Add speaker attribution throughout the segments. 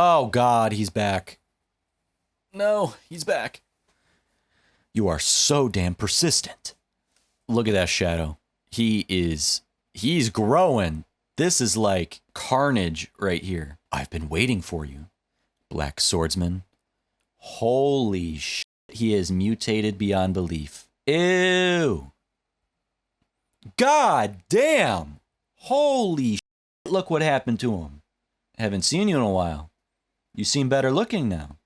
Speaker 1: Oh God, he's back. No, he's back. You are so damn persistent. Look at that shadow. He's growing. This is like carnage right here. I've been waiting for you, Black Swordsman. Holy shit, he is mutated beyond belief. Ew. God damn. Holy shit, look what happened to him. Haven't seen you in a while. You seem better looking now.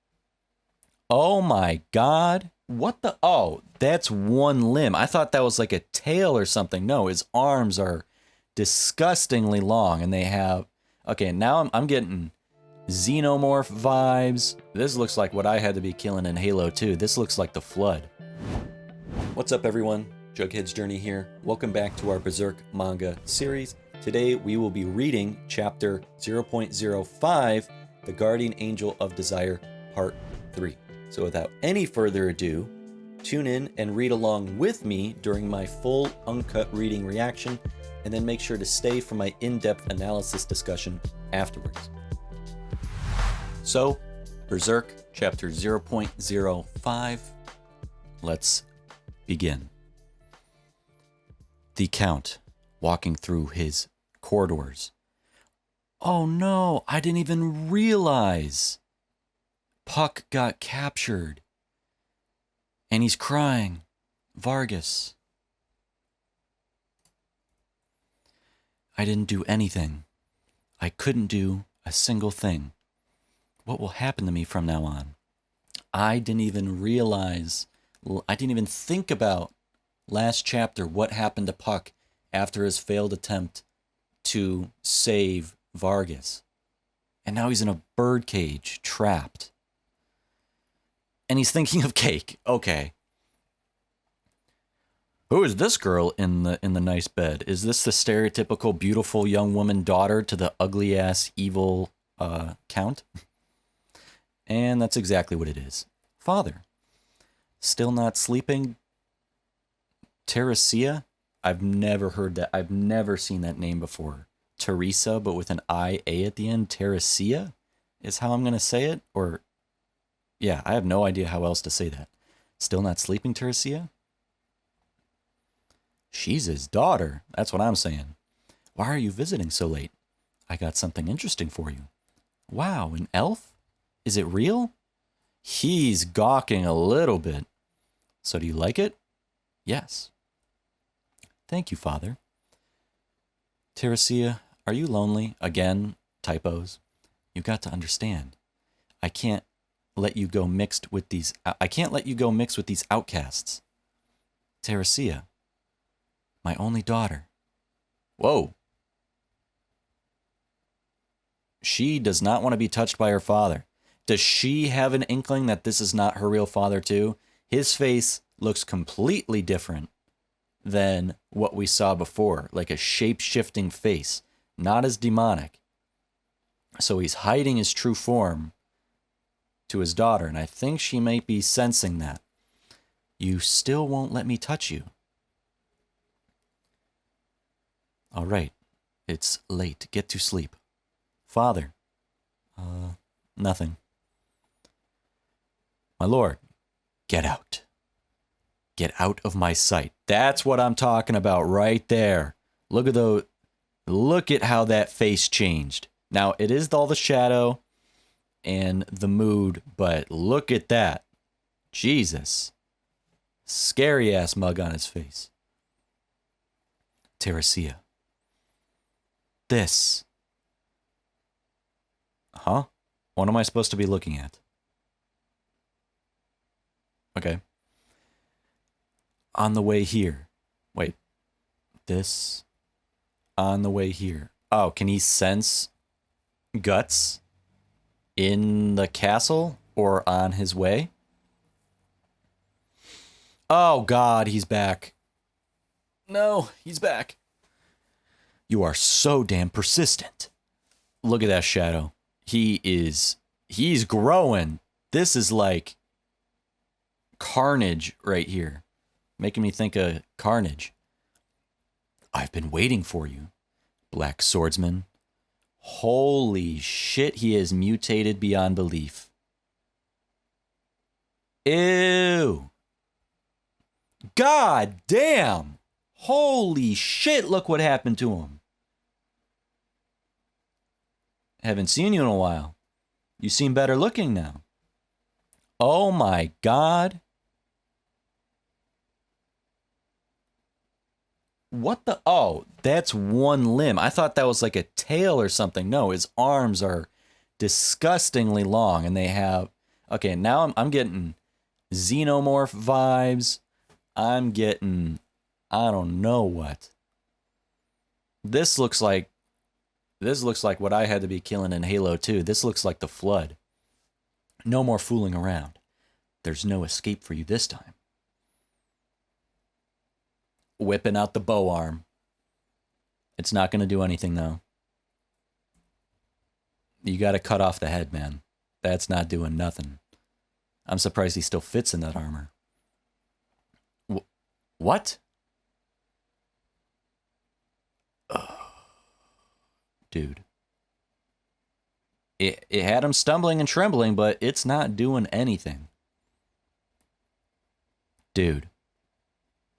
Speaker 1: Oh my God. What the? Oh, that's one limb. I thought that was like a tail or something. No, his arms are disgustingly long and they have... Okay, now I'm getting xenomorph vibes. This looks like what I had to be killing in Halo 2. This looks like the Flood. What's up, everyone? Jughead's Journey here. Welcome back to our Berserk Manga series. Today we will be reading chapter 0.05, The Guardian Angel of Desire, Part 3. So without any further ado, tune in and read along with me during my full uncut reading reaction, and then make sure to stay for my in-depth analysis discussion afterwards. So, Berserk chapter 0.05, let's begin. The Count walking through his corridors. Oh no, I didn't even realize Puck got captured. And he's crying. Vargas. I didn't do anything. I couldn't do a single thing. What will happen to me from now on? I didn't even realize, I didn't even think about last chapter what happened to Puck after his failed attempt to save Vargas. And now he's in a birdcage, trapped. And he's thinking of cake. Okay. Who is this girl in the nice bed? Is this the stereotypical beautiful young woman daughter to the ugly ass evil Count? And that's exactly what it is. Father. Still not sleeping? Theresia? I've never heard that. I've never seen that name before. Teresa, but with an I-A at the end. Theresia is how I'm going to say it? Or, yeah, I have no idea how else to say that. Still not sleeping, Theresia? She's his daughter. That's what I'm saying. Why are you visiting so late? I got something interesting for you. Wow, an elf? Is it real? He's gawking a little bit. So do you like it? Yes. Thank you, Father. Theresia, are you lonely? Again, typos. You got to understand. I can't let you go mixed with these outcasts. Theresia, my only daughter. Whoa. She does not want to be touched by her father. Does she have an inkling that this is not her real father too? His face looks completely different than what we saw before, like a shape-shifting face, not as demonic. So he's hiding his true form to his daughter, and I think she might be sensing that. You still won't let me touch you. All right, it's late. Get to sleep. Father. Nothing. My lord, get out. Get out of my sight. That's what I'm talking about right there. Look at how that face changed. Now, it is all the shadow and the mood, but look at that. Jesus. Scary ass mug on his face. Theresia. This. Huh? What am I supposed to be looking at? Okay. On the way here. Wait. This. On the way here. Oh, can he sense guts in the castle or on his way? Oh God, he's back. No, he's back. You are so damn persistent. Look at that shadow. He's growing. This is like carnage right here. Making me think of Carnage. I've been waiting for you, Black Swordsman. Holy shit, he is mutated beyond belief. Ew. God damn. Holy shit, look what happened to him. Haven't seen you in a while. You seem better looking now. Oh my God. What the? Oh, that's one limb. I thought that was like a tail or something. No, his arms are disgustingly long and they have... Okay, now I'm getting xenomorph vibes. I'm getting... I don't know what. This looks like what I had to be killing in Halo 2. This looks like the Flood. No more fooling around. There's no escape for you this time. Whipping out the bow arm. It's not going to do anything, though. You got to cut off the head, man. That's not doing nothing. I'm surprised he still fits in that armor. What? Dude. It had him stumbling and trembling, but it's not doing anything. Dude.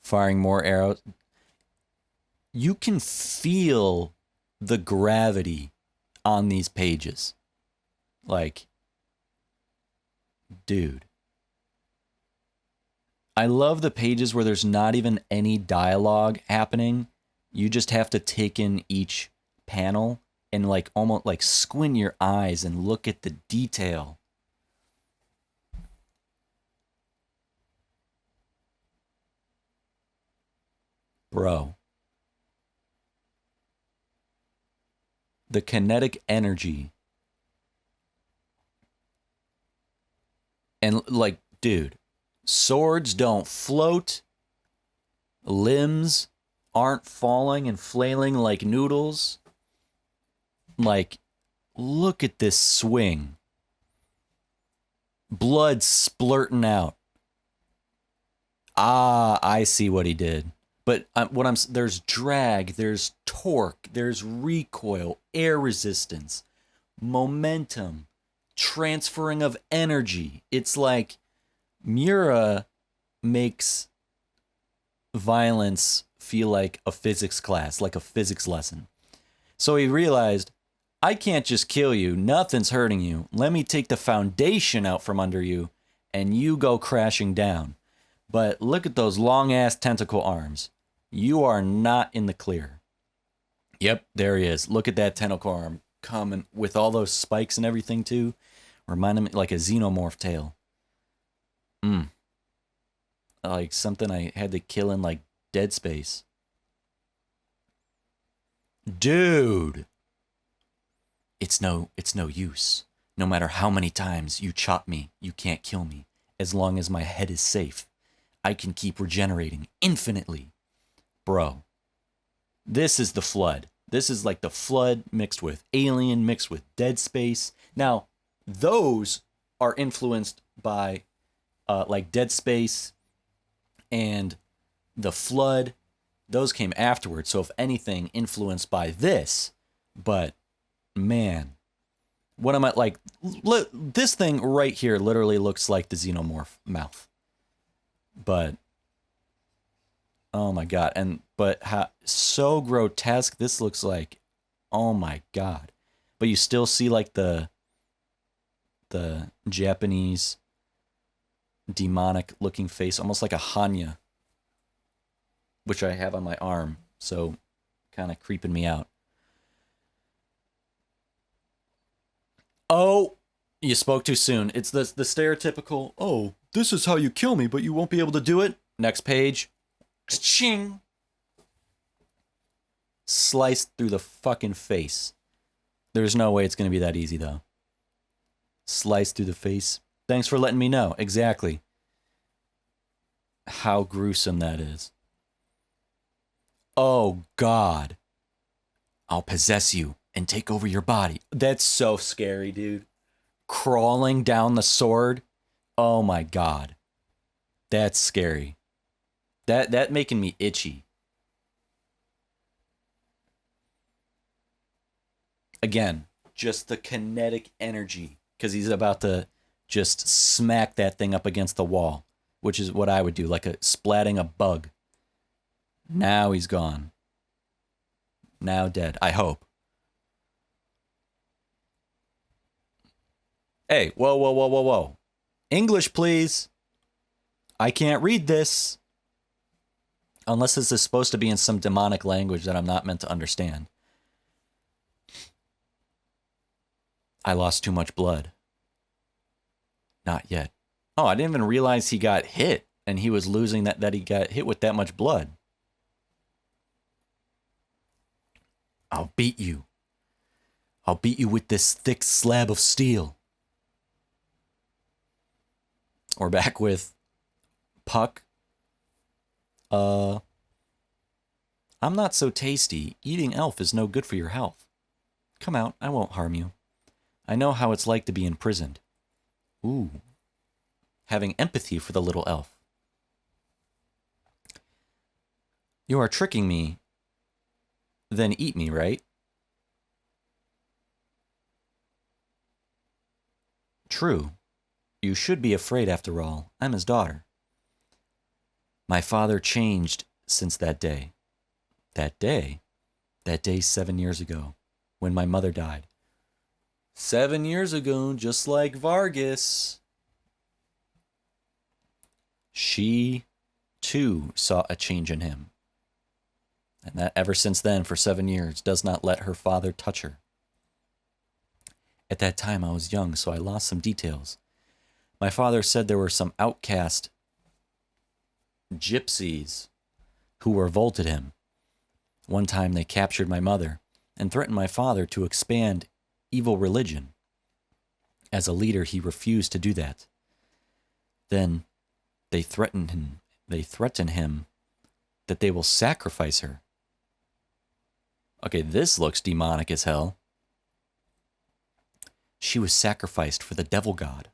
Speaker 1: Firing more arrows. You can feel the gravity on these pages. Like, dude. I love the pages where there's not even any dialogue happening. You just have to take in each panel and like almost like squint your eyes and look at the detail. Bro. The kinetic energy. And like, dude, swords don't float. Limbs aren't falling and flailing like noodles. Like, look at this swing. Blood splurting out. Ah, I see what he did. But there's drag, there's torque, there's recoil, air resistance, momentum, transferring of energy. It's like Mura makes violence feel like a physics class, like a physics lesson. So he realized, I can't just kill you. Nothing's hurting you. Let me take the foundation out from under you and you go crashing down. But look at those long-ass tentacle arms. You are not in the clear. Yep, there he is. Look at that tentacle arm coming with all those spikes and everything too. Reminding me like a xenomorph tail. Like something I had to kill in like Dead Space. Dude. It's no use. No matter how many times you chop me, you can't kill me. As long as my head is safe, I can keep regenerating infinitely. Bro, this is the Flood. This is like the Flood mixed with Alien, mixed with Dead Space. Now, those are influenced by like Dead Space and the Flood. Those came afterwards. So if anything, influenced by this. But, man, what am I like? This thing right here literally looks like the xenomorph mouth. But... oh my God. But how so grotesque this looks like. Oh my God. But you still see like the Japanese demonic looking face, almost like a Hanya, which I have on my arm. So kind of creeping me out. Oh, you spoke too soon. It's the stereotypical, oh, this is how you kill me, but you won't be able to do it. Next page. Ching! Sliced through the fucking face. There's no way it's going to be that easy, though. Sliced through the face. Thanks for letting me know. Exactly. How gruesome that is. Oh, God. I'll possess you and take over your body. That's so scary, dude. Crawling down the sword. Oh, my God. That's scary. That making me itchy. Again, just the kinetic energy, because he's about to just smack that thing up against the wall, which is what I would do, like splatting a bug. Now he's gone. Now dead, I hope. Hey, whoa, whoa, whoa, whoa, whoa. English, please. I can't read this. Unless this is supposed to be in some demonic language that I'm not meant to understand. I lost too much blood. Not yet. Oh, I didn't even realize he got hit and he was losing that he got hit with that much blood. I'll beat you. I'll beat you with this thick slab of steel. Or back with Puck. I'm not so tasty. Eating elf is no good for your health. Come out, I won't harm you. I know how it's like to be imprisoned. Ooh. Having empathy for the little elf. You are tricking me. Then eat me, right? True. You should be afraid after all. I'm his daughter. My father changed since that day. That day? That day 7 years ago, when my mother died. 7 years ago, just like Vargas. She, too, saw a change in him. And that ever since then, for 7 years, does not let her father touch her. At that time, I was young, so I lost some details. My father said there were some outcast gypsies who revolted him. One time they captured my mother and threatened my father to expand evil religion. As a leader, he refused to do that. Then they threatened him that they will sacrifice her. Okay, this looks demonic as hell. She was sacrificed for the devil god.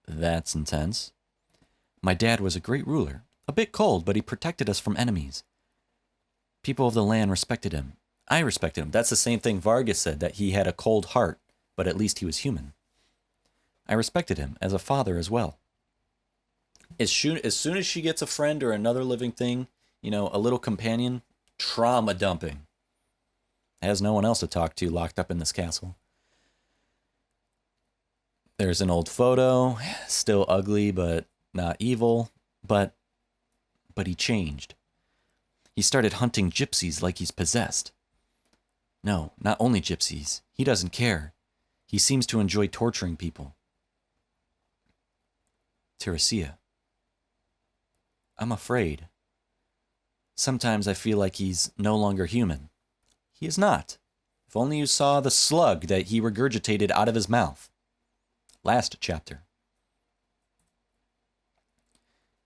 Speaker 1: That's intense. My dad was a great ruler, a bit cold, but he protected us from enemies. People of the land respected him. I respected him. That's the same thing Vargas said, that he had a cold heart, but at least he was human. I respected him as a father as well. As soon as she gets a friend or another living thing, you know, a little companion, trauma dumping. Has no one else to talk to locked up in this castle. There's an old photo, still ugly, but not evil, but he changed. He started hunting gypsies like he's possessed. No, not only gypsies. He doesn't care. He seems to enjoy torturing people. Theresia. I'm afraid. Sometimes I feel like he's no longer human. He is not. If only you saw the slug that he regurgitated out of his mouth. Last chapter.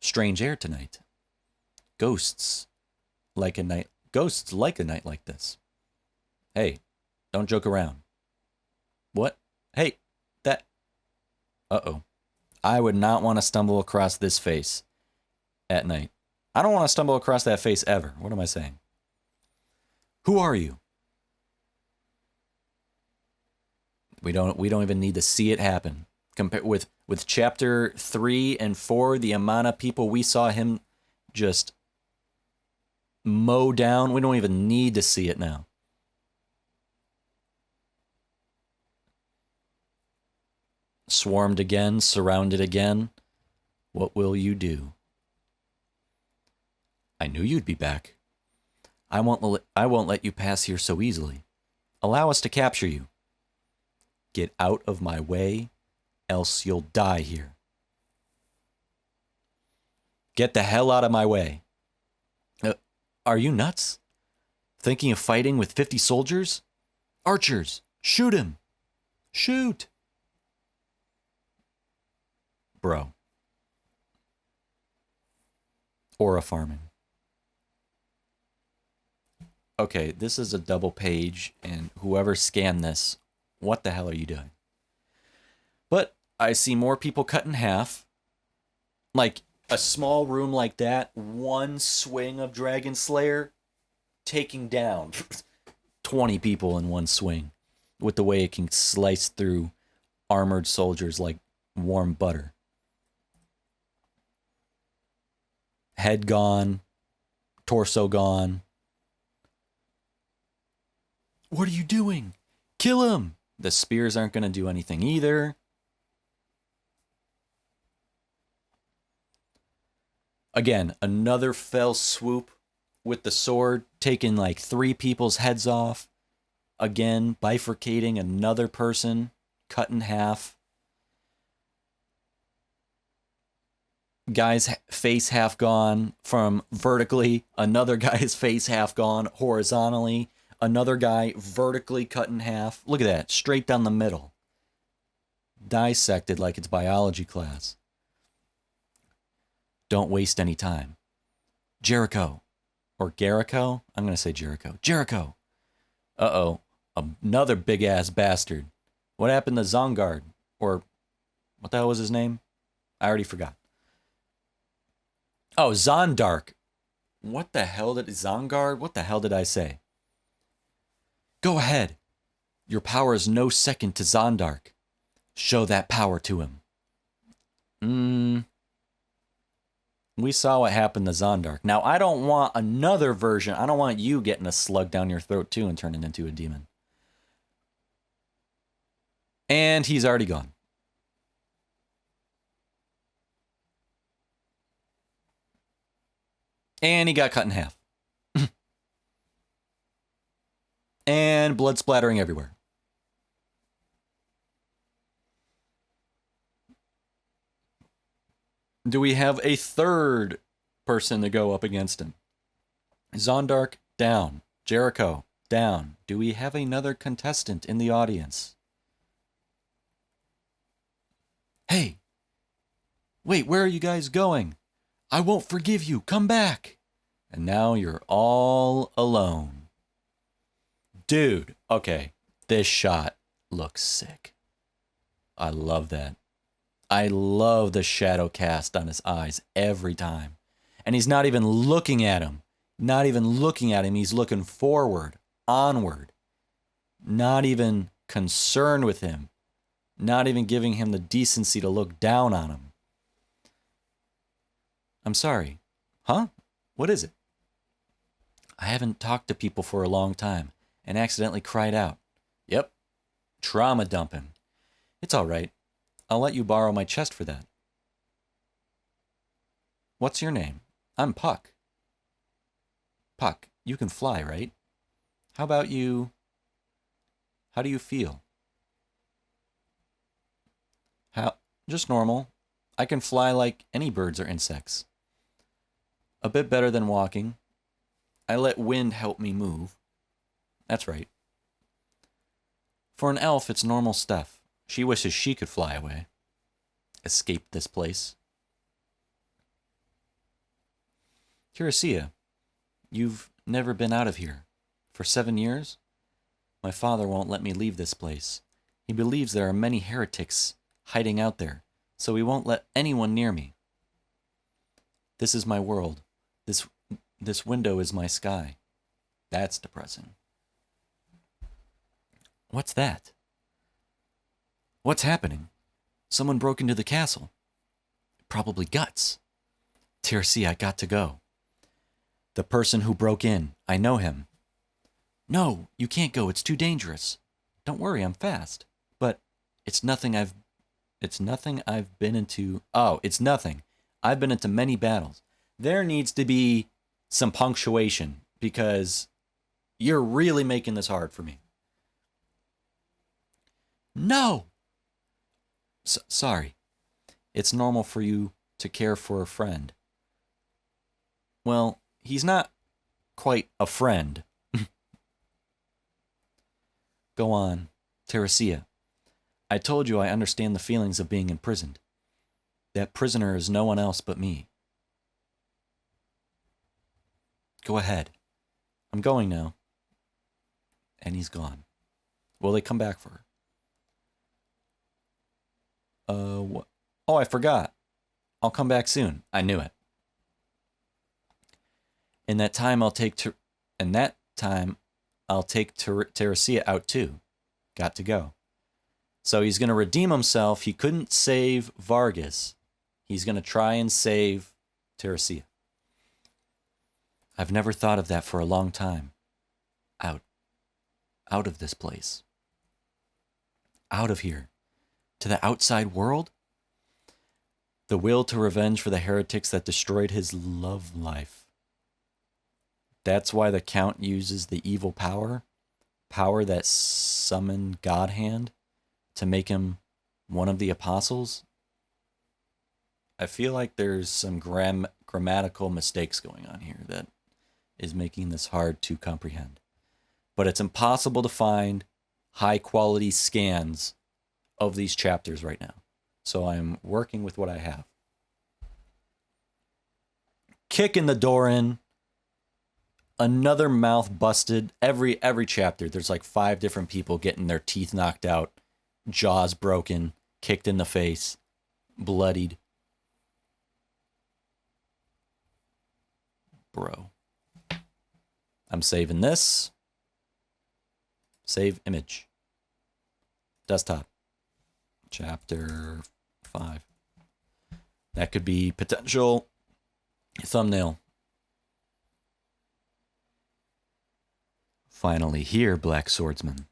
Speaker 1: Strange air tonight. Ghosts like a night like this. Hey, don't joke around. What? Hey, that. Uh-oh. I would not want to stumble across this face at night. I don't want to stumble across that face ever. What am I saying? Who are you? We don't even need to see it happen. Compare with chapter 3 and 4, the amount of people we saw him just mow down. We don't even need to see it now. Swarmed again, surrounded again. What will you do? I knew you'd be back. I won't let you pass here so easily. Allow us to capture you. Get out of my way, else you'll die here. Get the hell out of my way. Are you nuts? Thinking of fighting with 50 soldiers? Archers, shoot him. Shoot. Bro. Aura farming. Okay, this is a double page, and whoever scanned this, what the hell are you doing? But I see more people cut in half. Like, a small room like that, one swing of Dragon Slayer taking down 20 people in one swing with the way it can slice through armored soldiers like warm butter. Head gone, torso gone. What are you doing? Kill him! The spears aren't going to do anything either. Again, another fell swoop with the sword, taking like 3 people's heads off. Again, bifurcating another person, cut in half. Guy's face half gone from vertically, another guy's face half gone horizontally, another guy vertically cut in half. Look at that, straight down the middle. Dissected like it's biology class. Don't waste any time. Jericho. Or Jericho? I'm going to say Jericho. Jericho. Uh-oh. Another big-ass bastard. What happened to Zongard? Or what the hell was his name? I already forgot. Oh, Zondark. What the hell did... Zongard? What the hell did I say? Go ahead. Your power is no second to Zondark. Show that power to him. We saw what happened to Zondark. Now, I don't want another version. I don't want you getting a slug down your throat, too, and turning into a demon. And he's already gone. And he got cut in half. And blood splattering everywhere. Do we have a third person to go up against him? Zondark, down. Jericho, down. Do we have another contestant in the audience? Hey! Wait, where are you guys going? I won't forgive you. Come back. And now you're all alone. Dude, okay. This shot looks sick. I love that. I love the shadow cast on his eyes every time. And he's not even looking at him. Not even looking at him. He's looking forward, onward. Not even concerned with him. Not even giving him the decency to look down on him. I'm sorry. Huh? What is it? I haven't talked to people for a long time and accidentally cried out. Yep. Trauma dumping. It's all right. I'll let you borrow my chest for that. What's your name? I'm Puck. Puck, you can fly, right? How about you? How do you feel? Just normal. I can fly like any birds or insects. A bit better than walking. I let wind help me move. That's right. For an elf, it's normal stuff. She wishes she could fly away. Escape this place. Theresia, you've never been out of here. For 7 years? My father won't let me leave this place. He believes there are many heretics hiding out there, so he won't let anyone near me. This is my world. This window is my sky. That's depressing. What's that? What's happening? Someone broke into the castle. Probably guts. Theresia, I got to go. The person who broke in, I know him. No, you can't go. It's too dangerous. Don't worry, I'm fast. But it's nothing I've been into. Oh, it's nothing. I've been into many battles. There needs to be some punctuation because you're really making this hard for me. No! Sorry. It's normal for you to care for a friend. Well, he's not quite a friend. Go on, Theresia. I told you I understand the feelings of being imprisoned. That prisoner is no one else but me. Go ahead. I'm going now. And he's gone. Will they come back for her? What? Oh, I forgot. I'll come back soon. I knew it. In that time, I'll take Theresia out too. Got to go. So he's going to redeem himself. He couldn't save Vargas. He's going to try and save Theresia. I've never thought of that for a long time. Out. Out of this place. Out of here. To the outside world? The will to revenge for the heretics that destroyed his love life. That's why the Count uses the evil power. Power that summoned God Hand to make him one of the apostles. I feel like there's some grammatical mistakes going on here that is making this hard to comprehend. But it's impossible to find high quality scans of these chapters right now. So I'm working with what I have. Kicking the door in. Another mouth busted. Every chapter, there's like 5 different people getting their teeth knocked out, jaws broken, kicked in the face, bloodied. Bro. I'm saving this. Save image. Desktop. Chapter 5. That could be potential thumbnail. Finally here, Black Swordsman.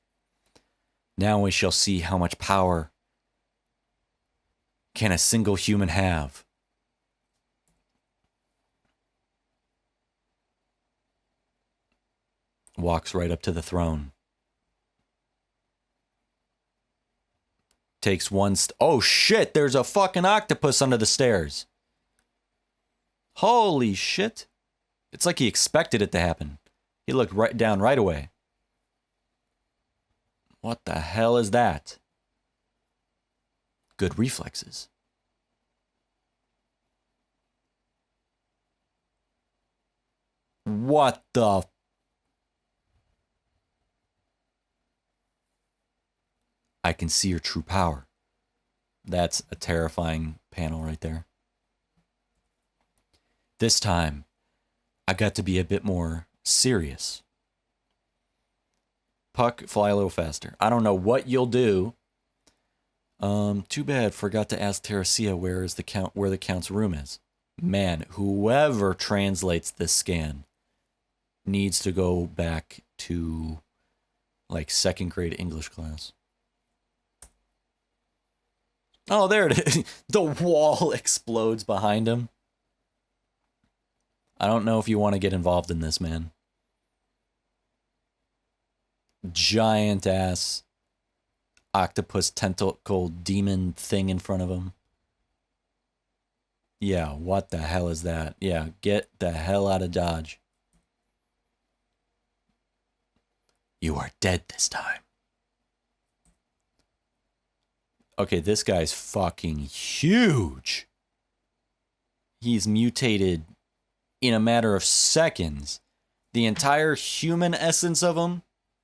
Speaker 1: Now we shall see how much power can a single human have. Walks right up to the throne. Takes one oh shit, there's a fucking octopus under the stairs. Holy shit. It's like he expected it to happen. He looked right down right away. What the hell is that? Good reflexes. What the? I can see your true power. That's a terrifying panel right there. This time, I got to be a bit more serious. Puck, fly a little faster. I don't know what you'll do. Too bad. Forgot to ask Theresia where the Count's room is. Man, whoever translates this scan needs to go back to like 2nd grade English class. Oh, there it is. The wall explodes behind him. I don't know if you want to get involved in this, man. Giant ass octopus tentacle demon thing in front of him. Yeah, what the hell is that? Yeah, get the hell out of Dodge. You are dead this time. Okay, this guy's fucking huge. He's mutated in a matter of seconds. The entire human essence of him,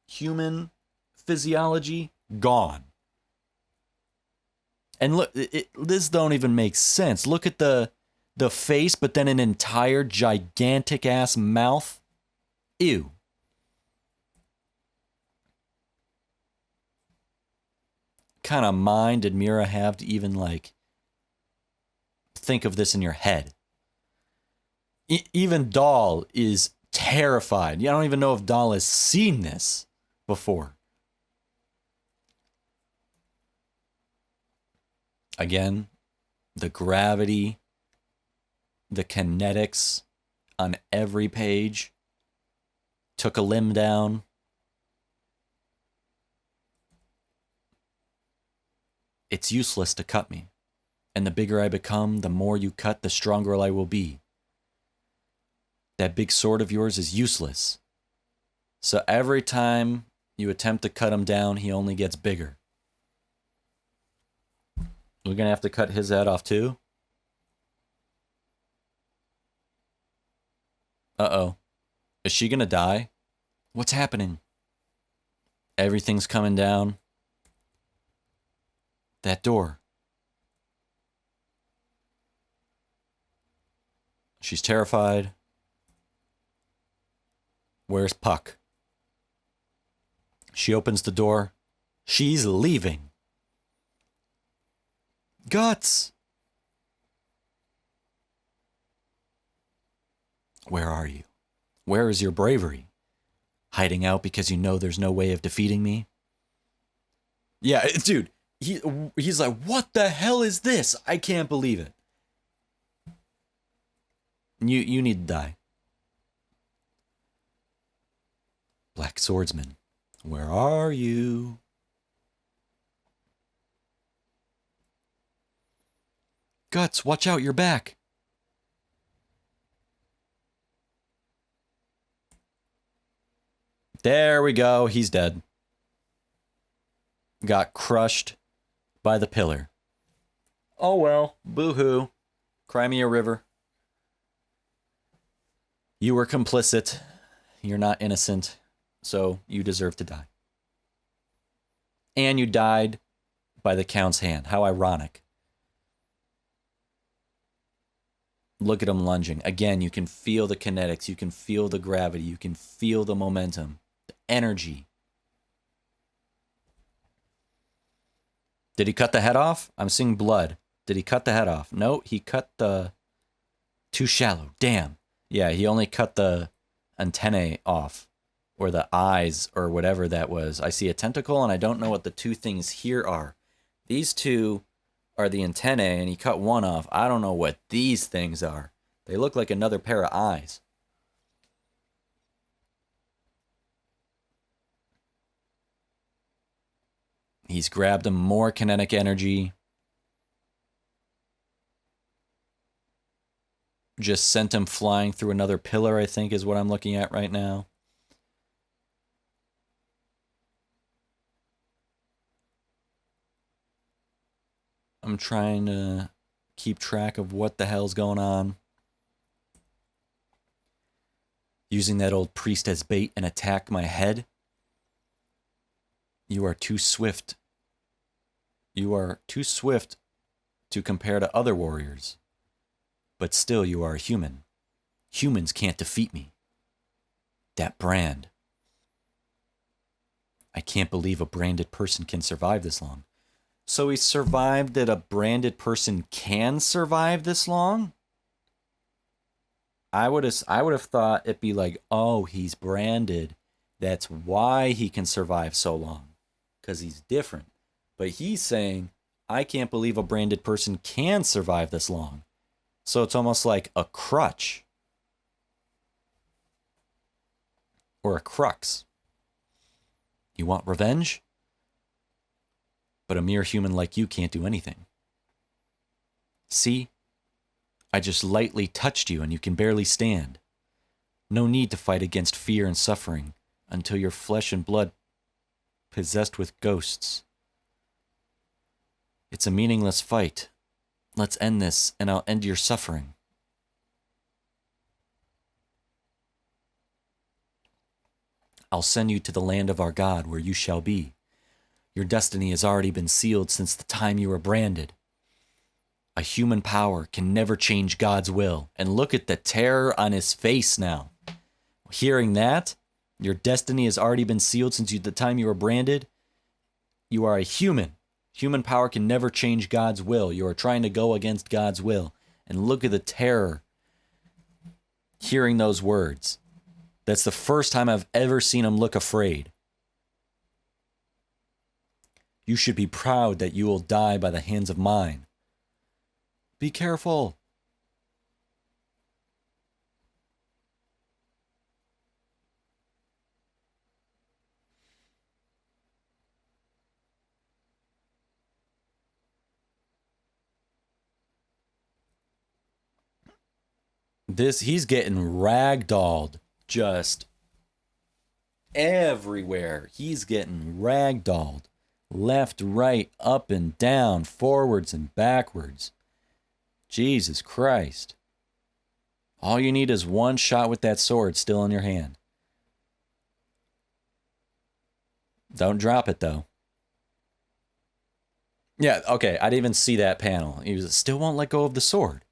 Speaker 1: human physiology, gone. And look, this don't even make sense. Look at the face, but then an entire gigantic ass mouth. Ew. Kind of mind did Mira have to even like think of this in your head? Even Dahl is terrified. I don't even know if Dahl has seen this before. Again, the gravity, the kinetics on every page. Took a limb down. It's useless to cut me. And the bigger I become, the more you cut, the stronger I will be. That big sword of yours is useless. So every time you attempt to cut him down, he only gets bigger. We're going to have to cut his head off too? Uh-oh. Is she going to die? What's happening? Everything's coming down. That door. She's terrified. Where's Puck? She opens the door. She's leaving. Guts! Where are you? Where is your bravery? Hiding out because you know there's no way of defeating me? Yeah, dude, he's like, what the hell is this? I can't believe it. You need to die. Black swordsman, where are you? Guts, watch out, your back. There we go, he's dead. Got crushed by the pillar. Oh well, boo-hoo. Cry me a river. You were complicit. You're not innocent, so you deserve to die. And you died by the Count's hand. How ironic. Look at him lunging. Again, you can feel the kinetics. You can feel the gravity. You can feel the momentum. The energy. Did he cut the head off? I'm seeing blood. Did he cut the head off? No, he cut the... Too shallow. Damn. Yeah, he only cut the antennae off. Or the eyes, or whatever that was. I see a tentacle, and I don't know what the two things here are. These two are the antennae, and he cut one off. I don't know what these things are. They look like another pair of eyes. He's grabbed him more kinetic energy. Just sent him flying through another pillar, I think, is what I'm looking at right now. I'm trying to keep track of what the hell's going on. Using that old priest as bait and attack my head. You are too swift. You are too swift to compare to other warriors. But still, you are a human. Humans can't defeat me. That brand. I can't believe a branded person can survive this long. So he survived that a branded person can survive this long? I would have thought it'd be like, oh, he's branded. That's why he can survive so long. Because he's different. But he's saying, I can't believe a branded person can survive this long. So it's almost like a crutch. Or a crux. You want revenge? But a mere human like you can't do anything. See? I just lightly touched you and you can barely stand. No need to fight against fear and suffering until your flesh and blood possessed with ghosts. It's a meaningless fight. Let's end this and I'll end your suffering. I'll send you to the land of our God where you shall be. Your destiny has already been sealed since the time you were branded. A human power can never change God's will. And look at the terror on his face now. Hearing that, your destiny has already been sealed since the time you were branded. You are a human. Human power can never change God's will. You are trying to go against God's will. And look at the terror hearing those words. That's the first time I've ever seen him look afraid. You should be proud that you will die by the hands of mine. Be careful. He's getting ragdolled just everywhere. He's getting ragdolled. Left, right, up and down, forwards and backwards. Jesus Christ. All you need is one shot with that sword still in your hand. Don't drop it, though. Yeah, okay, I didn't even see that panel. He still won't let go of the sword.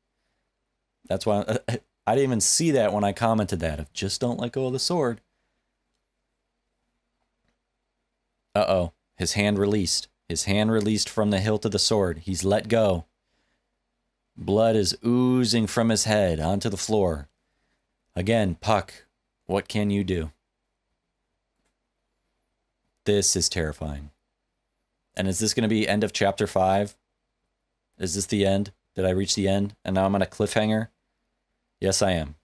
Speaker 1: That's why I didn't even see that when I commented that. Just don't let go of the sword. Uh-oh. His hand released. His hand released from the hilt of the sword. He's let go. Blood is oozing from his head onto the floor. Again, Puck, what can you do? This is terrifying. And is this going to be end of chapter 5? Is this the end? Did I reach the end? And now I'm on a cliffhanger? Yes, I am.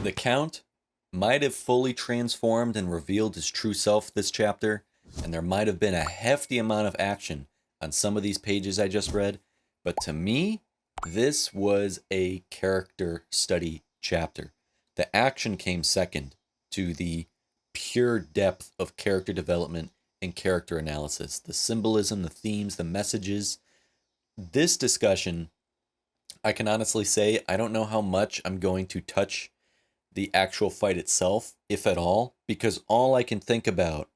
Speaker 1: The Count might have fully transformed and revealed his true self this chapter, and there might have been a hefty amount of action on some of these pages I just read, but to me, this was a character study chapter. The action came second to the pure depth of character development and character analysis. The symbolism, the themes, the messages. This discussion, I can honestly say, I don't know how much I'm going to touch the actual fight itself, if at all, because all I can think about,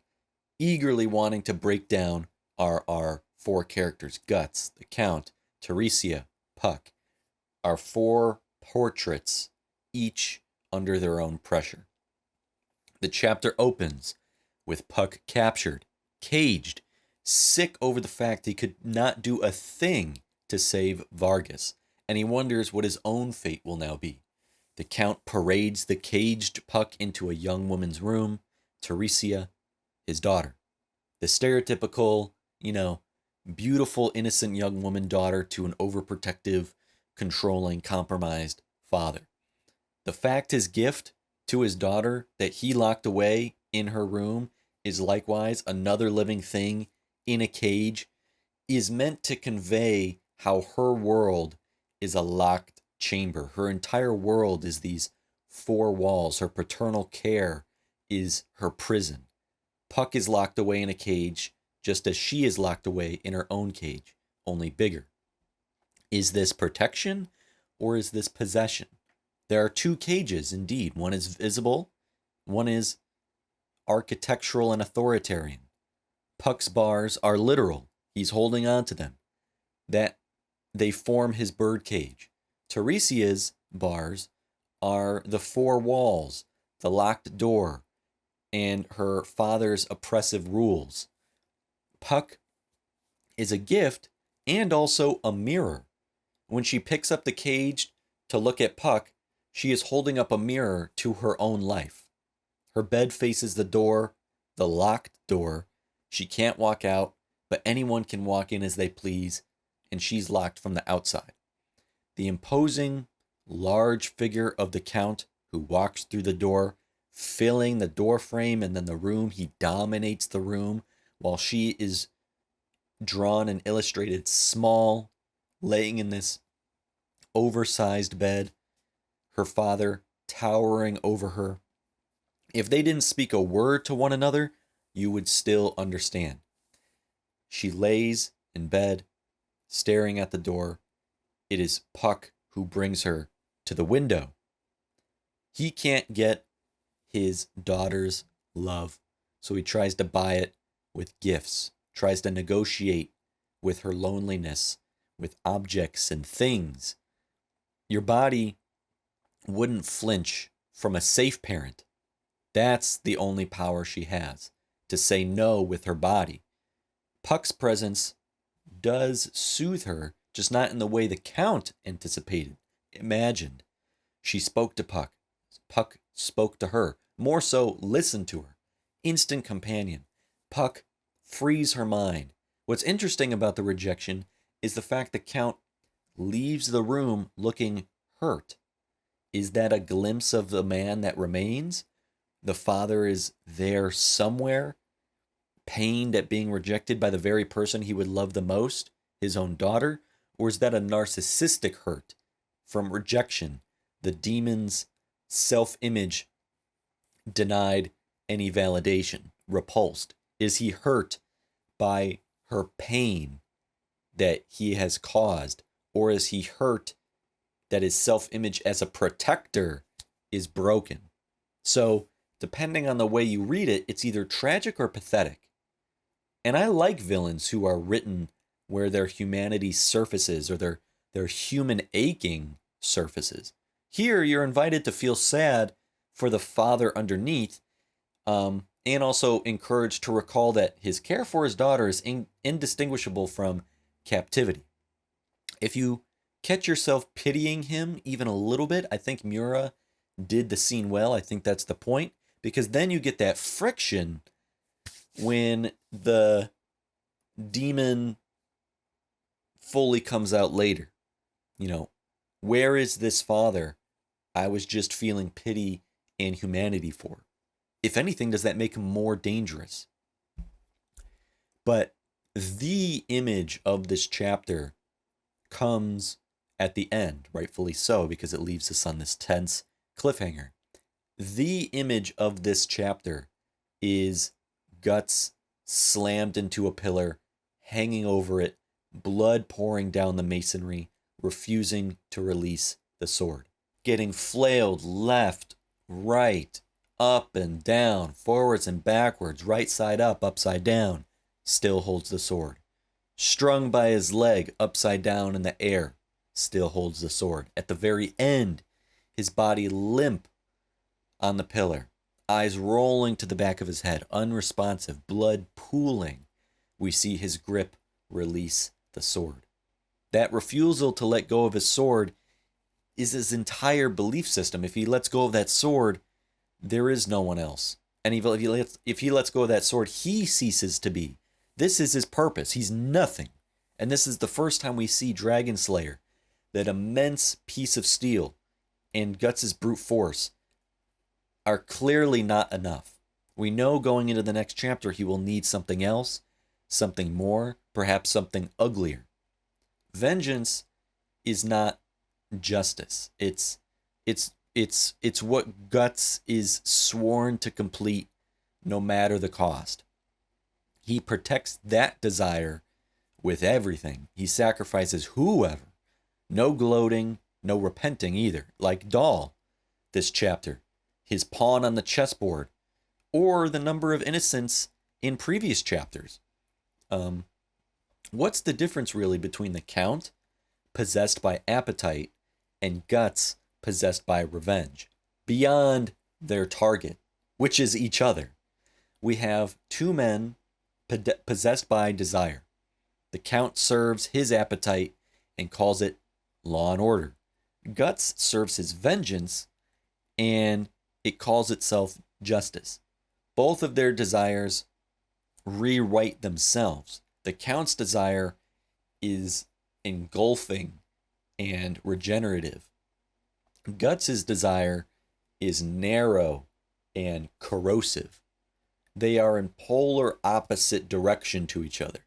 Speaker 1: eagerly wanting to break down, are our 4 characters: Guts, the Count, Theresia, Puck. Our 4 portraits, each under their own pressure. The chapter opens with Puck captured, caged, sick over the fact he could not do a thing to save Vargas, and he wonders what his own fate will now be. The Count parades the caged Puck into a young woman's room, Theresia, his daughter. The stereotypical, beautiful, innocent young woman daughter to an overprotective, controlling, compromised father. The fact his gift to his daughter that he locked away in her room is likewise another living thing in a cage is meant to convey how her world is a locked chamber. Her entire world is these 4 walls. Her paternal care is her prison. Puck is locked away in a cage just as she is locked away in her own cage, only bigger. Is this protection or is this possession? There are 2 cages indeed. One is visible, one is architectural and authoritarian. Puck's bars are literal. He's holding on to them. That they form his bird cage. Theresia's bars are the 4 walls, the locked door, and her father's oppressive rules. Puck is a gift and also a mirror. When she picks up the cage to look at Puck, she is holding up a mirror to her own life. Her bed faces the door, the locked door. She can't walk out, but anyone can walk in as they please, and she's locked from the outside. The imposing, large figure of the Count who walks through the door, filling the door frame and then the room. He dominates the room while she is drawn and illustrated small, laying in this oversized bed, her father towering over her. If they didn't speak a word to one another, you would still understand. She lays in bed, staring at the door. It is Puck who brings her to the window. He can't get his daughter's love, so he tries to buy it with gifts, tries to negotiate with her loneliness, with objects and things. Your body wouldn't flinch from a safe parent. That's the only power she has, to say no with her body. Puck's presence does soothe her, just not in the way the Count anticipated, imagined. She spoke to Puck. Puck spoke to her. More so, listened to her. Instant companion. Puck frees her mind. What's interesting about the rejection is the fact the Count leaves the room looking hurt. Is that a glimpse of the man that remains? The father is there somewhere, pained at being rejected by the very person he would love the most, his own daughter? Or is that a narcissistic hurt from rejection, the demon's self-image denied any validation, repulsed? Is he hurt by her pain that he has caused? Or is he hurt that his self-image as a protector is broken? So, depending on the way you read it, it's either tragic or pathetic. And I like villains who are written where their humanity surfaces or their human aching surfaces. Here, you're invited to feel sad for the father underneath, and also encouraged to recall that his care for his daughter is indistinguishable from captivity. If you catch yourself pitying him even a little bit, I think Miura did the scene well. I think that's the point, because then you get that friction when the demon fully comes out later. You know, where is this father I was just feeling pity and humanity for? If anything, does that make him more dangerous? But the image of this chapter comes at the end, rightfully so, because it leaves us on this tense cliffhanger. The image of this chapter is Guts slammed into a pillar, hanging over it, blood pouring down the masonry, refusing to release the sword. Getting flailed left, right, up and down, forwards and backwards, right side up, upside down, still holds the sword. Strung by his leg, upside down in the air, still holds the sword. At the very end, his body limp on the pillar, eyes rolling to the back of his head, unresponsive, blood pooling. We see his grip release the sword. That refusal to let go of his sword is his entire belief system. If he lets go of that sword, there is no one else. And if he lets go of that sword, he ceases to be. This is his purpose. He's nothing. And this is the first time we see Dragon Slayer, that immense piece of steel, and Guts' brute force are clearly not enough. We know going into the next chapter he will need something else, something more, perhaps something uglier. Vengeance is not justice. It's what Guts is sworn to complete no matter the cost. He protects that desire with everything. He sacrifices whoever. No gloating, no repenting either. Like Dahl, this chapter, his pawn on the chessboard, or the number of innocents in previous chapters. What's the difference really between the Count, possessed by appetite, and Guts, possessed by revenge? Beyond their target, which is each other, we have two men possessed by desire. The Count serves his appetite and calls it law and order. Guts serves his vengeance and it calls itself justice. Both of their desires rewrite themselves. The Count's desire is engulfing and regenerative. Guts' desire is narrow and corrosive. They are in polar opposite direction to each other.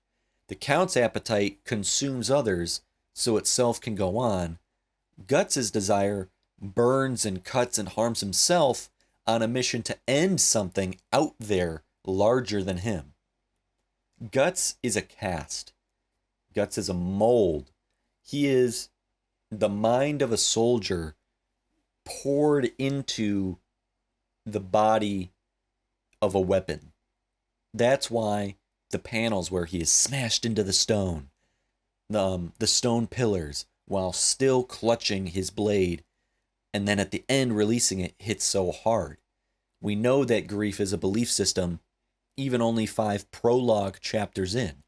Speaker 1: The Count's appetite consumes others so itself can go on. Guts' desire burns and cuts and harms himself on a mission to end something out there larger than him. Guts is a cast. Guts is a mold. He is the mind of a soldier poured into the body of a weapon. That's why the panels where he is smashed into the stone, the stone pillars, while still clutching his blade, and then at the end releasing it, hits so hard. We know that grief is a belief system, even only 5 prologue chapters in.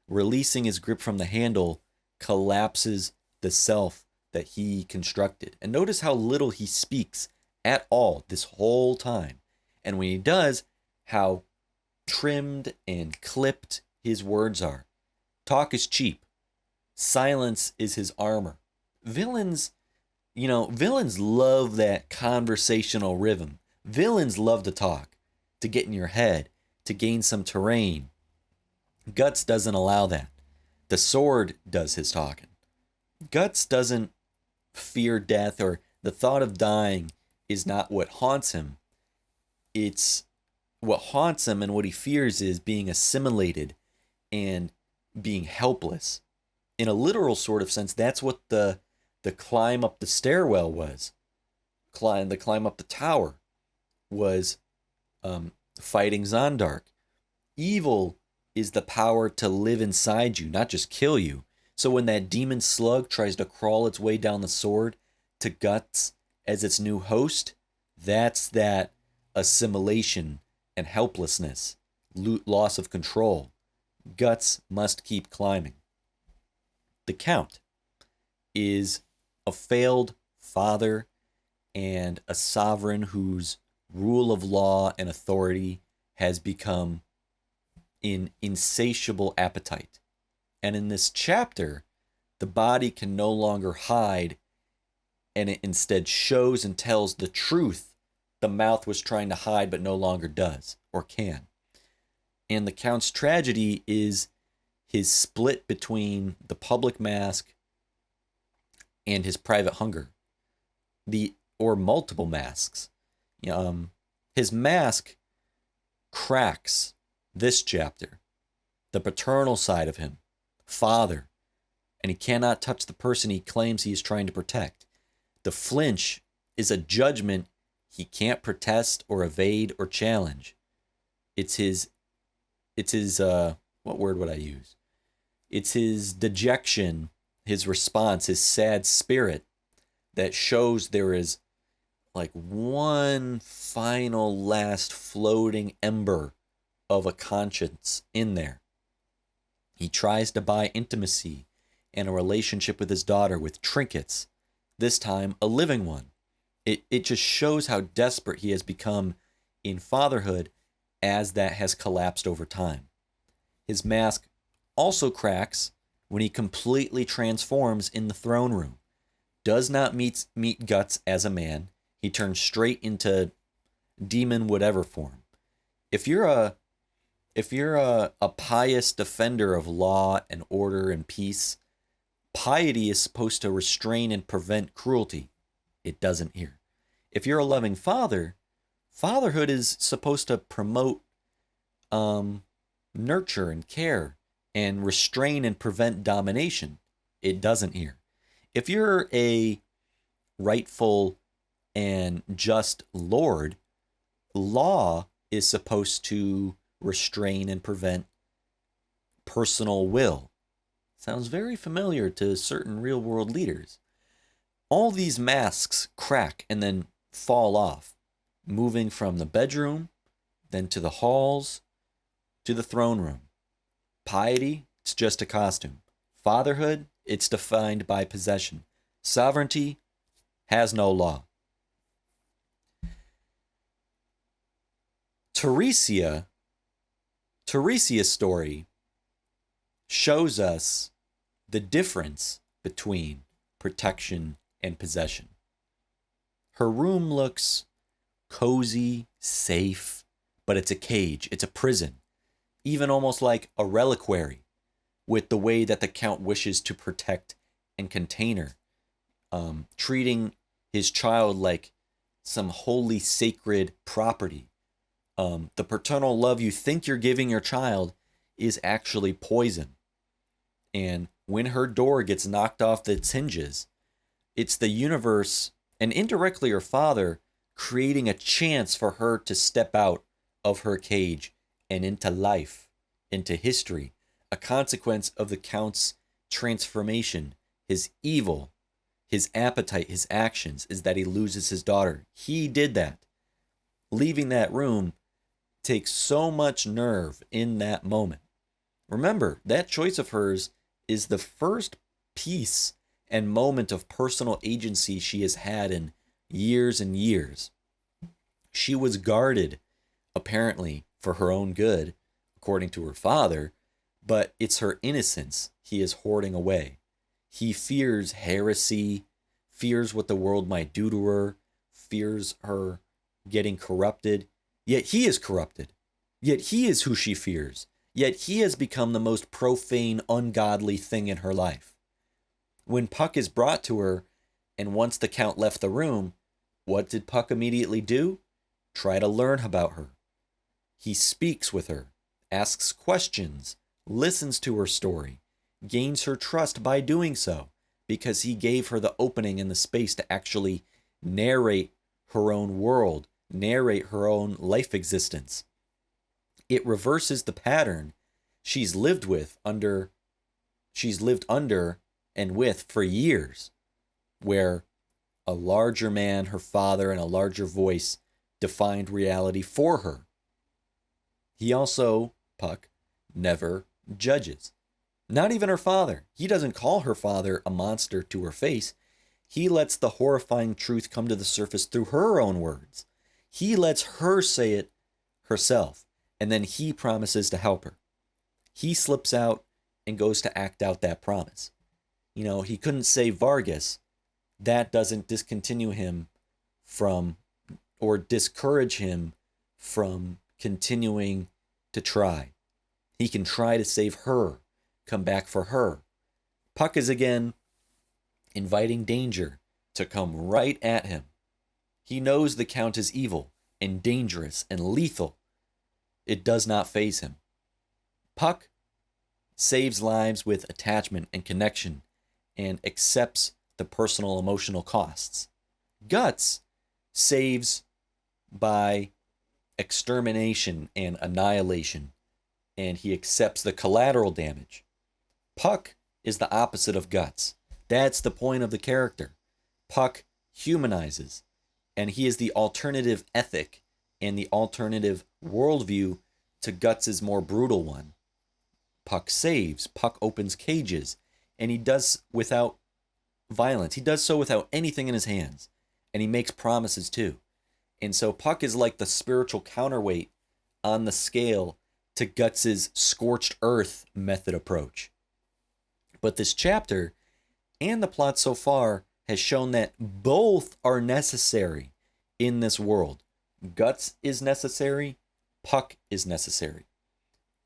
Speaker 1: Releasing his grip from the handle collapses the self that he constructed. And notice how little he speaks at all this whole time. And when he does, how trimmed and clipped his words are. Talk is cheap. Silence is his armor. Villains love that conversational rhythm. Villains love to talk, to get in your head, to gain some terrain. Guts doesn't allow that. The sword does his talking. Guts doesn't fear death, or the thought of dying is not what haunts him. It's what haunts him, and what he fears is being assimilated and being helpless. In a literal sort of sense, that's what the climb up the stairwell was. The climb up the tower was fighting Zondark. Evil is the power to live inside you, not just kill you. So when that demon slug tries to crawl its way down the sword to Guts as its new host, that's that assimilation and helplessness, loss of control. Guts must keep climbing. The Count is a failed father and a sovereign whose rule of law and authority has become an insatiable appetite. And in this chapter, the body can no longer hide, and it instead shows and tells the truth the mouth was trying to hide but no longer does or can. And the Count's tragedy is his split between the public mask and his private hunger, or multiple masks. His mask cracks this chapter, the paternal side of him, father, and he cannot touch the person he claims he is trying to protect. The flinch is a judgment he can't protest or evade or challenge. It's his what word would I use? It's his dejection, his response, his sad spirit that shows there is like one final last floating ember of a conscience in there. He tries to buy intimacy and a relationship with his daughter with trinkets, this time a living one. It just shows how desperate he has become in fatherhood as that has collapsed over time. His mask also cracks when he completely transforms in the throne room. Does not meet Guts as a man. He turns straight into demon whatever form. If you're a pious defender of law and order and peace, piety is supposed to restrain and prevent cruelty. It doesn't here. If you're a loving father, fatherhood is supposed to promote nurture and care and restrain and prevent domination. It doesn't here. If you're a rightful and just lord, law is supposed to restrain and prevent personal will. Sounds very familiar to certain real-world leaders. All these masks crack and then fall off, moving from the bedroom, then to the halls, to the throne room. Piety, it's just a costume. Fatherhood, it's defined by possession. Sovereignty has no law. Theresia's story shows us the difference between protection and possession. Her room looks cozy, safe, but it's a cage, it's a prison, even almost like a reliquary with the way that the Count wishes to protect and contain her, treating his child like some holy, sacred property. The paternal love you think you're giving your child is actually poison. And when her door gets knocked off its hinges, it's the universe and indirectly her father creating a chance for her to step out of her cage and into life, into history, a consequence of the Count's transformation, his evil, his appetite, his actions, is that he loses his daughter. He did that. Leaving that room takes so much nerve in that moment. Remember, that choice of hers is the first piece and moment of personal agency she has had in years and years. She was guarded, apparently, for her own good, according to her father, but it's her innocence he is hoarding away. He fears heresy, fears what the world might do to her, fears her getting corrupted. Yet he is corrupted. Yet he is who she fears. Yet he has become the most profane, ungodly thing in her life. When Puck is brought to her, and once the Count left the room, what did Puck immediately do? Try to learn about her. He speaks with her, asks questions, listens to her story, gains her trust by doing so, because he gave her the opening and the space to actually narrate her own world, narrate her own life existence. It reverses the pattern she's lived under and with for years, where a larger man, her father, and a larger voice defined reality for her. He also, Puck, never judges. Not even her father. He doesn't call her father a monster to her face. He lets the horrifying truth come to the surface through her own words. He lets her say it herself, and then he promises to help her. He slips out and goes to act out that promise. You know, he couldn't save Vargas. That doesn't discontinue him from, or discourage him from continuing to try. He can try to save her, come back for her. Puck is again inviting danger to come right at him. He knows the Count is evil and dangerous and lethal. It does not faze him. Puck saves lives with attachment and connection and accepts the personal emotional costs. Guts saves by extermination and annihilation, and he accepts the collateral damage. Puck is the opposite of Guts. That's the point of the character. Puck humanizes, and he is the alternative ethic and the alternative worldview to Guts' more brutal one. Puck saves, Puck opens cages, and he does without violence. He does so without anything in his hands, and he makes promises too. And so Puck is like the spiritual counterweight on the scale to Guts' scorched earth method approach. But this chapter and the plot so far has shown that both are necessary in this world. Guts is necessary, Puck is necessary.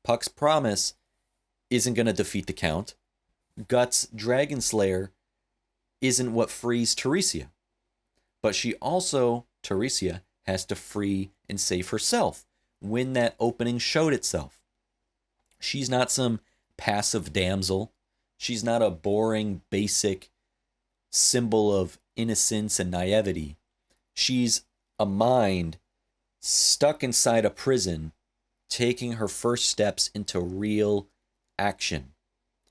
Speaker 1: Puck's promise isn't going to defeat the Count. Guts' Dragon Slayer isn't what frees Theresia. But she also, Theresia, has to free and save herself when that opening showed itself. She's not some passive damsel. She's not a boring, basic symbol of innocence and naivety. She's a mind stuck inside a prison, taking her first steps into real action.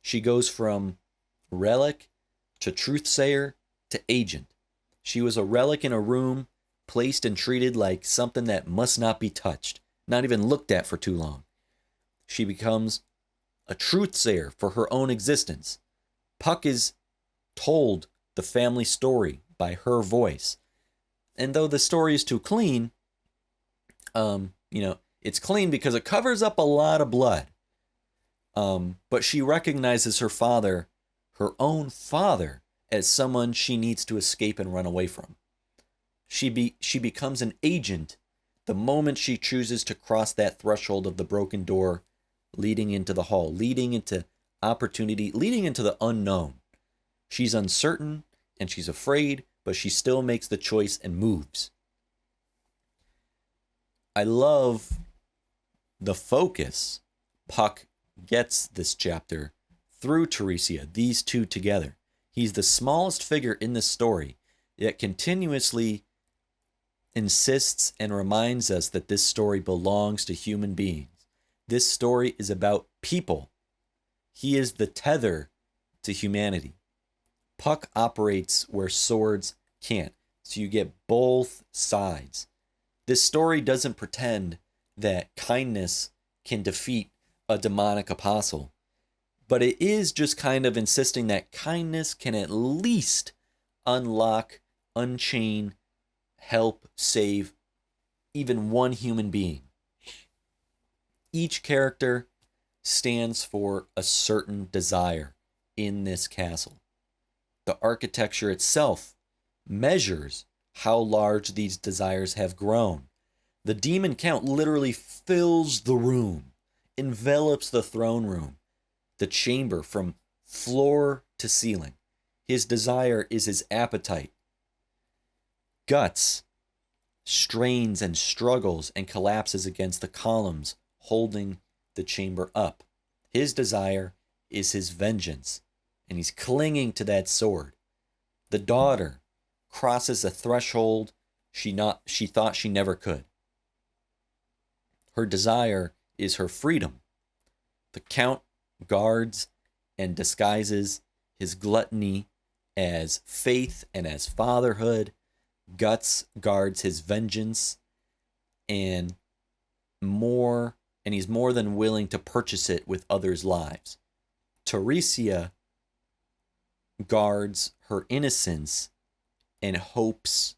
Speaker 1: She goes from relic to truthsayer to agent. She was a relic in a room, placed and treated like something that must not be touched, not even looked at for too long. She becomes a truthsayer for her own existence. Puck is told the family story by her voice. And though the story is too clean, it's clean because it covers up a lot of blood. But she recognizes her father, her own father, as someone she needs to escape and run away from. She becomes an agent the moment she chooses to cross that threshold of the broken door leading into the hall, leading into opportunity, leading into the unknown. She's uncertain and she's afraid, but she still makes the choice and moves. I love the focus Puck gets this chapter through Theresia, these two together. He's the smallest figure in this story, yet continuously insists and reminds us that this story belongs to human beings. This story is about people. He is the tether to humanity. Puck operates where swords can't, so you get both sides. This story doesn't pretend that kindness can defeat a demonic apostle, but it is just kind of insisting that kindness can at least unlock, unchain, help, save even one human being. Each character stands for a certain desire in this castle. The architecture itself measures how large these desires have grown. The demon count literally fills the room, envelops the throne room, the chamber from floor to ceiling. His desire is his appetite. Guts strains and struggles and collapses against the columns holding the chamber up. His desire is his vengeance, and he's clinging to that sword. The daughter crosses a threshold she thought she never could. Her desire is her freedom. The Count guards and disguises his gluttony as faith and as fatherhood. Guts guards his vengeance and more and he's more than willing to purchase it with others' lives. Theresia guards her innocence and hopes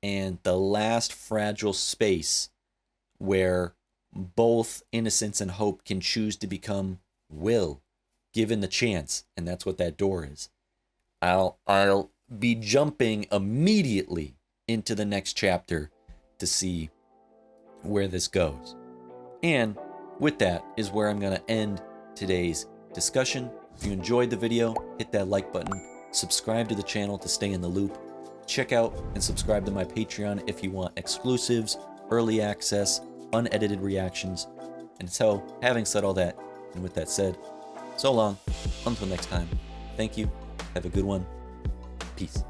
Speaker 1: and the last fragile space where both innocence and hope can choose to become will, given the chance, and that's what that door is. I'll be jumping immediately into the next chapter to see where this goes. And with that is where I'm going to end today's discussion. If you enjoyed the video, hit that like button, subscribe to the channel to stay in the loop, check out and subscribe to my Patreon if you want exclusives, early access, unedited reactions. And so, having said all that, and with that said, so long, until next time, thank you, have a good one, peace.